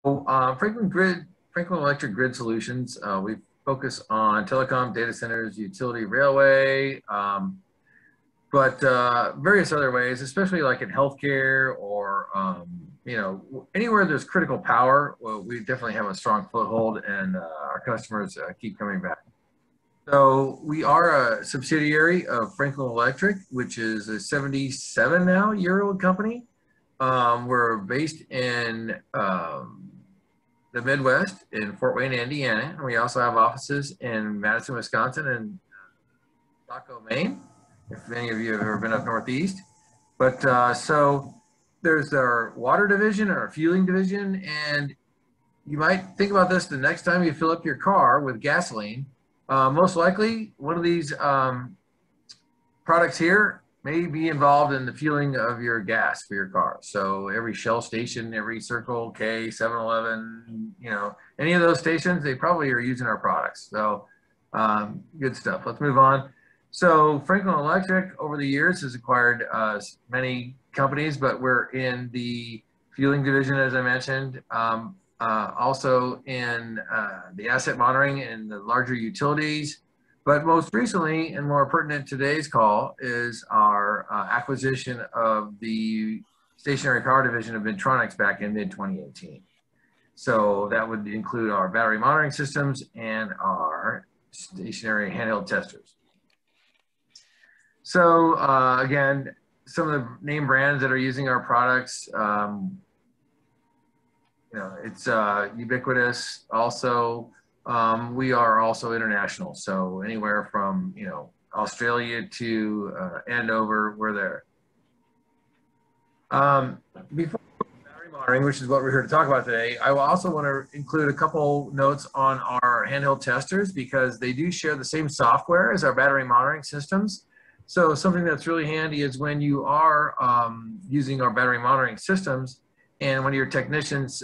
Franklin Electric Grid Solutions, we focus on telecom, data centers, utility, railway, but various other ways, especially like in healthcare or anywhere there's critical power. Well, we definitely have a strong foothold, and our customers keep coming back. So we are a subsidiary of Franklin Electric, which is a 77 now year old company. We're based in the Midwest in Fort Wayne, Indiana. And we also have offices in Madison, Wisconsin, and Saco, Maine, if any of you have ever been up Northeast. But so there's our water division, our fueling division, and you might think about this the next time you fill up your car with gasoline. Most likely, one of these products here may be involved in the fueling of your gas for your car. So every Shell station, every Circle K, 7-Eleven, any of those stations, they probably are using our products. So good stuff. Let's move on. So Franklin Electric over the years has acquired many companies, but we're in the fueling division, as I mentioned. Also in the asset monitoring and the larger utilities. But most recently, and more pertinent to today's call, is our acquisition of the stationary power division of Minntronix back in mid-2018. So that would include our battery monitoring systems and our stationary handheld testers. So again, some of the name brands that are using our products, it's ubiquitous. Also, we are also international. So anywhere from, Australia to Andover, we're there. Before battery monitoring, which is what we're here to talk about today, I will also want to include a couple notes on our handheld testers because they do share the same software as our battery monitoring systems. So something that's really handy is when you are using our battery monitoring systems, and one of your technicians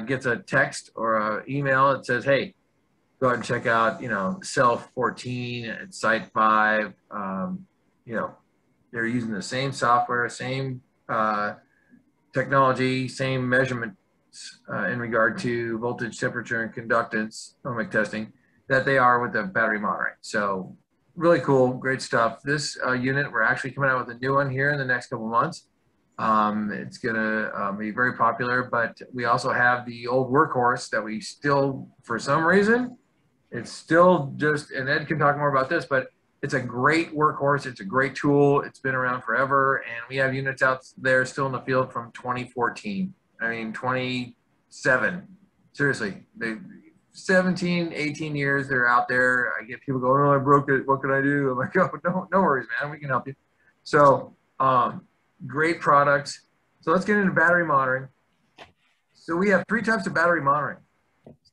gets a text or an email that says, hey, go ahead and check out, cell 14 at site 5. They're using the same software, same technology, same measurements in regard to voltage, temperature, and conductance, ohmic testing, that they are with the battery monitoring. So really cool, great stuff. This unit, we're actually coming out with a new one here in the next couple months. It's gonna be very popular, but we also have the old workhorse that we still, for some reason, it's still just, and Ed can talk more about this, but it's a great workhorse. It's a great tool. It's been around forever. And we have units out there still in the field from 2014. I mean, 27, seriously, 17, 18 years they're out there. I get people going, oh, I broke it. What can I do? I'm like, oh, no worries, man. We can help you. So great products. So let's get into battery monitoring. So we have 3 types of battery monitoring.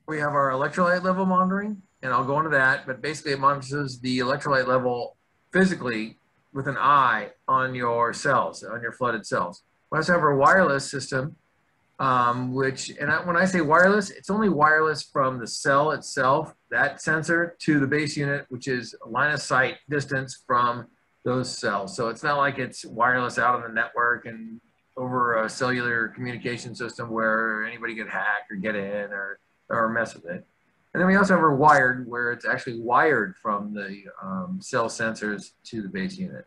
We have our electrolyte level monitoring, and I'll go into that, but basically it monitors the electrolyte level physically with an eye on your cells, on your flooded cells. We also have our wireless system, when I say wireless, it's only wireless from the cell itself, that sensor, to the base unit, which is a line of sight distance from those cells. So it's not like it's wireless out on the network and over a cellular communication system where anybody could hack or get in or mess with it. And then we also have our wired, where it's actually wired from the cell sensors to the base unit.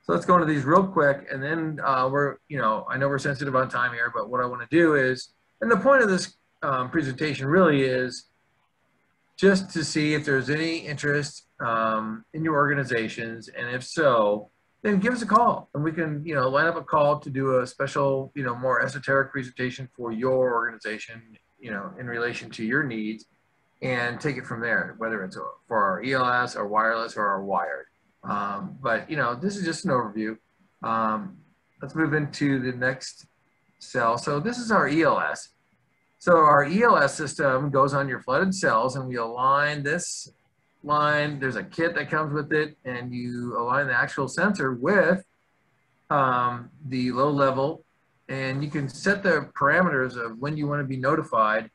So let's go into these real quick, and then I know we're sensitive on time here, but what I want to do is, and the point of this presentation really is just to see if there's any interest in your organizations, and if so, then give us a call, and we can, line up a call to do a special, more esoteric presentation for your organization, in relation to your needs, and take it from there, whether it's for our ELS, our wireless, or our wired. But this is just an overview. Let's move into the next cell. So this is our ELS. So our ELS system goes on your flooded cells, and we align this line. There's a kit that comes with it, and you align the actual sensor with the low level, and you can set the parameters of when you want to be notified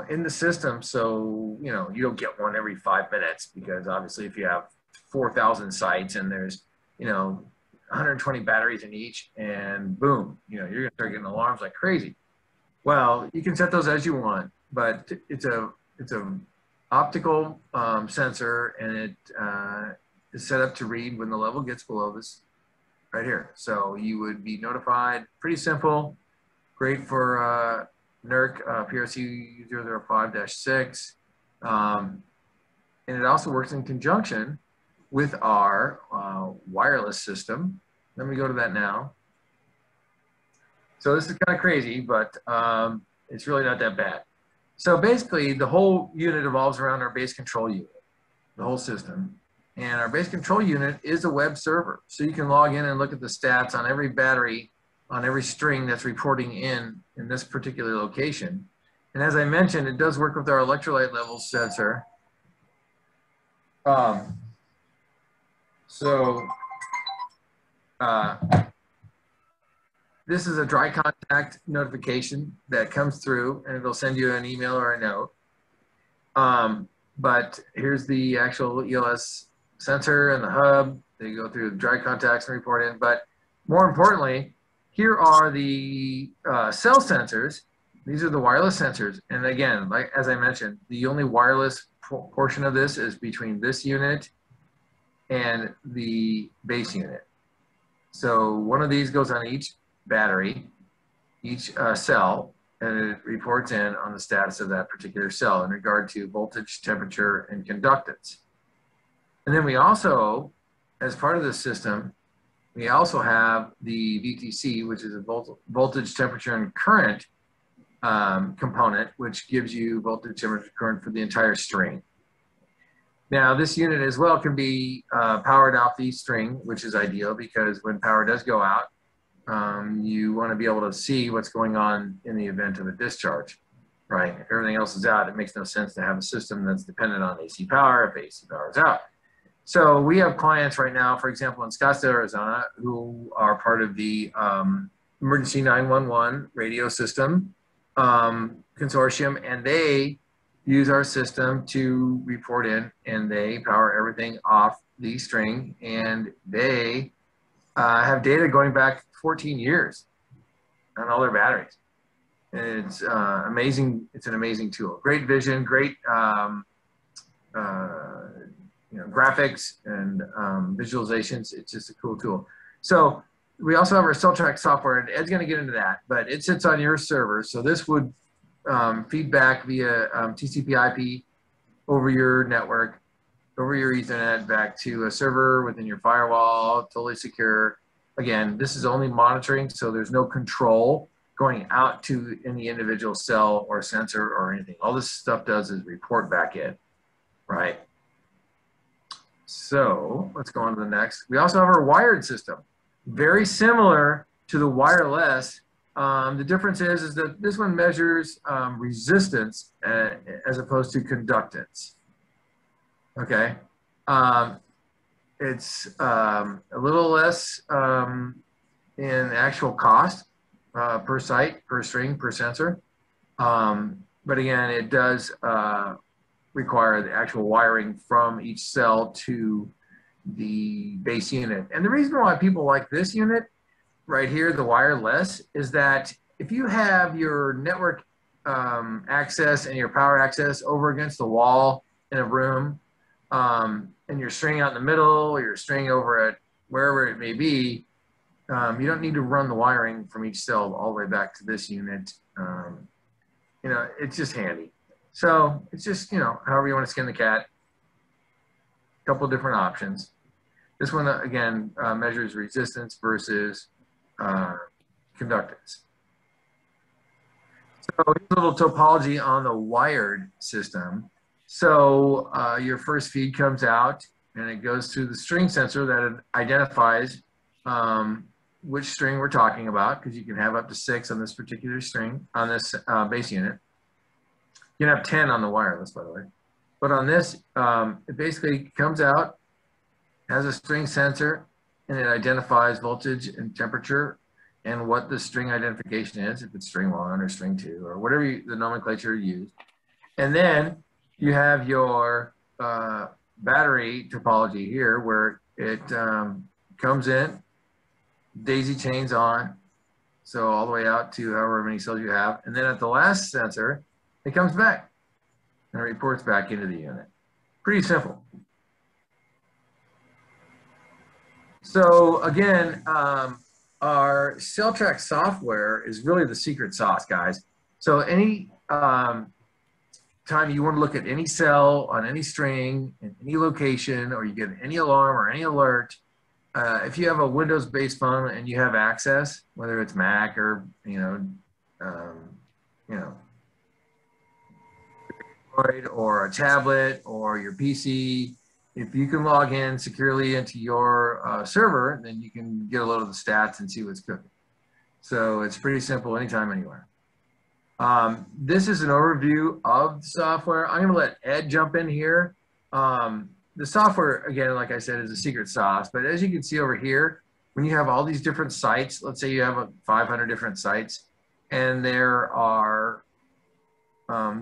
in the system. So, you don't get one every 5 minutes, because obviously if you have 4,000 sites and there's, 120 batteries in each, and boom, you're gonna start getting alarms like crazy. Well, you can set those as you want, but it's a optical sensor, and it is set up to read when the level gets below this right here. So you would be notified. Pretty simple. Great for NERC PRC 005-6. And it also works in conjunction with our wireless system. Let me go to that now. So this is kind of crazy, but it's really not that bad. So basically, the whole unit evolves around our base control unit, the whole system. And our base control unit is a web server. So you can log in and look at the stats on every battery, on every string that's reporting in this particular location. And as I mentioned, it does work with our electrolyte level sensor. This is a dry contact notification that comes through, and it'll send you an email or a note. But here's the actual ELS sensor and the hub. They go through the dry contacts and report in. But more importantly, here are the cell sensors. These are the wireless sensors. And again, like as I mentioned, the only wireless portion of this is between this unit and the base unit. So one of these goes on each battery, each cell, and it reports in on the status of that particular cell in regard to voltage, temperature, and conductance. And then we also, as part of this system, we also have the VTC, which is a voltage, temperature, and current component, which gives you voltage, temperature, current for the entire string. Now, this unit as well can be powered off the string, which is ideal because when power does go out, you want to be able to see what's going on in the event of a discharge, right? If everything else is out, it makes no sense to have a system that's dependent on AC power if AC power is out. So we have clients right now, for example, in Scottsdale, Arizona, who are part of the Emergency 911 radio system consortium, and they use our system to report in, and they power everything off the string, and they have data going back 14 years on all their batteries. And it's amazing. It's an amazing tool. Great vision, great graphics and visualizations. It's just a cool tool. So we also have our CellTrack software, and Ed's going to get into that, but it sits on your server. So this would feedback via TCP/IP over your network, over your Ethernet, back to a server within your firewall, totally secure. Again, this is only monitoring, so there's no control going out to any individual cell or sensor or anything. All this stuff does is report back in, right? So let's go on to the next. We also have our wired system. Very similar to the wireless. The difference is that this one measures resistance as opposed to conductance. Okay. It's a little less in actual cost per site, per string, per sensor. But again, it does require the actual wiring from each cell to the base unit. And the reason why people like this unit right here, the wireless, is that if you have your network access and your power access over against the wall in a room, and you're stringing out in the middle, or you're stringing over at wherever it may be, you don't need to run the wiring from each cell all the way back to this unit. You know, it's just handy. So it's just, you know, however you want to skin the cat. A couple different options. This one, again, measures resistance versus conductance. So here's a little topology on the wired system. So your first feed comes out, and it goes through the string sensor that identifies which string we're talking about, because you can have up to 6 on this particular string, on this base unit. You can have 10 on the wireless, by the way. But on this, it basically comes out, has a string sensor, and it identifies voltage and temperature and what the string identification is, if it's string 1 or string 2 or whatever the nomenclature you use. And then you have your battery topology here, where it comes in, daisy chains on, So all the way out to however many cells you have. And then at the last sensor, it comes back and reports back into the unit. Pretty simple. So again, our CellTrack software is really the secret sauce, guys. So any time you want to look at any cell on any string in any location, or you get any alarm or any alert, if you have a Windows-based phone and you have access, whether it's Mac or Android or a tablet or your PC, if you can log in securely into your server, then you can get a load of the stats and see what's cooking. So it's pretty simple, anytime, anywhere. This is an overview of the software. I'm going to let Ed jump in here. The software, again, like I said, is a secret sauce. But as you can see over here, when you have all these different sites, let's say you have 500 different sites, and there are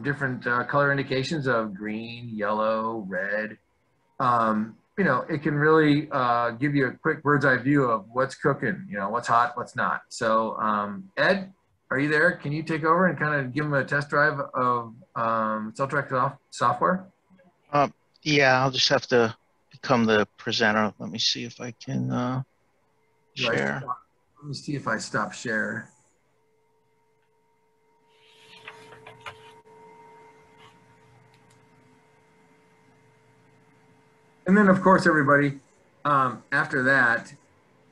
different color indications of green, yellow, red. It can really give you a quick bird's eye view of what's cooking, what's hot, what's not. So Ed, are you there? Can you take over and kind of give them a test drive of CellTrack software? Yeah, I'll just have to become the presenter. Let me see if I can share. Let me see if I stop share. And then, of course, everybody, after that,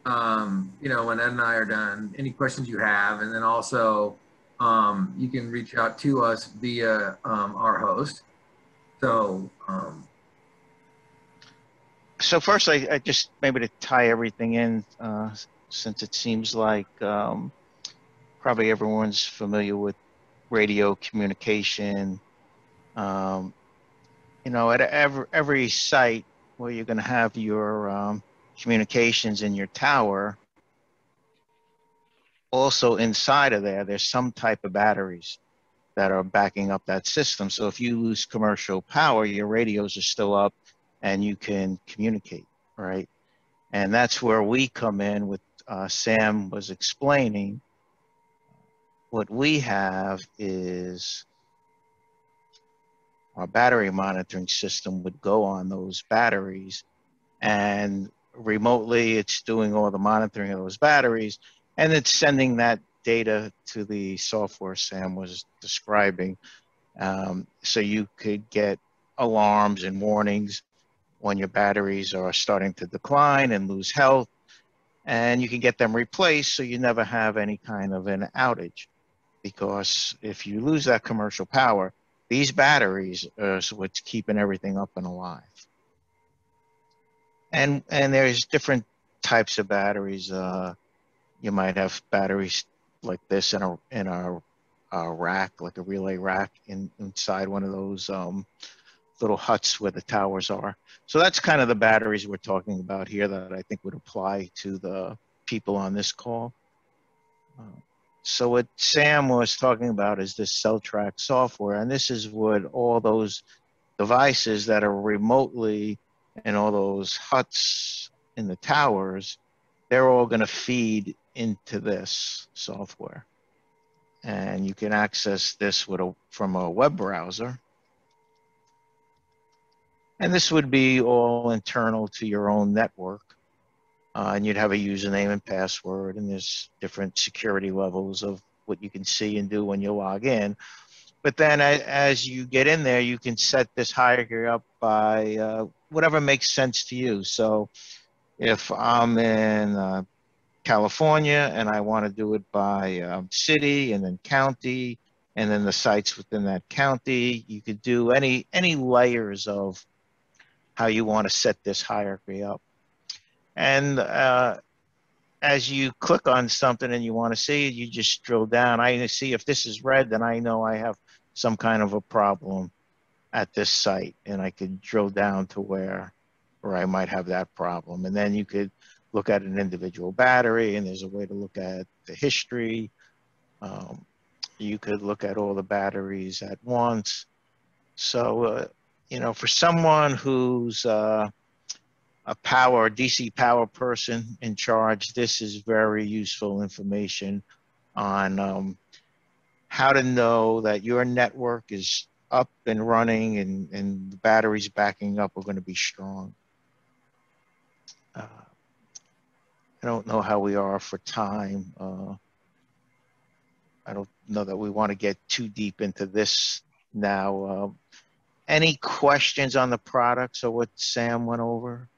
when Ed and I are done, any questions you have, and then also you can reach out to us via our host. So first, I just maybe to tie everything in, since it seems like probably everyone's familiar with radio communication. At every site where you're going to have your communications in your tower, also inside of there's some type of batteries that are backing up that system. So if you lose commercial power, your radios are still up and you can communicate, right? And that's where we come in with Sam was explaining. What we have is our battery monitoring system would go on those batteries, and remotely it's doing all the monitoring of those batteries, and it's sending that data to the software Sam was describing. So you could get alarms and warnings when your batteries are starting to decline and lose health, and you can get them replaced so you never have any kind of an outage. Because if you lose that commercial power, these batteries are what's keeping everything up and alive. And there's different types of batteries. You might have batteries like this in a rack, like a relay rack inside one of those little huts where the towers are. So that's kind of the batteries we're talking about here that I think would apply to the people on this call. So what Sam was talking about is this CellTrack software, and this is what all those devices that are remotely in all those huts in the towers, they're all going to feed into this software. And you can access this from a web browser. And this would be all internal to your own network. And you'd have a username and password, and there's different security levels of what you can see and do when you log in. But then as you get in there, you can set this hierarchy up by whatever makes sense to you. So if I'm in California and I want to do it by city and then county, and then the sites within that county, you could do any layers of how you want to set this hierarchy up. And as you click on something and you want to see it, you just drill down. I see if this is red, then I know I have some kind of a problem at this site, and I could drill down to where I might have that problem. And then you could look at an individual battery, and there's a way to look at the history. You could look at all the batteries at once. So, for someone who's a DC power person in charge, this is very useful information on how to know that your network is up and running and the batteries backing up are going to be strong. I don't know how we are for time. I don't know that we want to get too deep into this now. Any questions on the products or what Sam went over?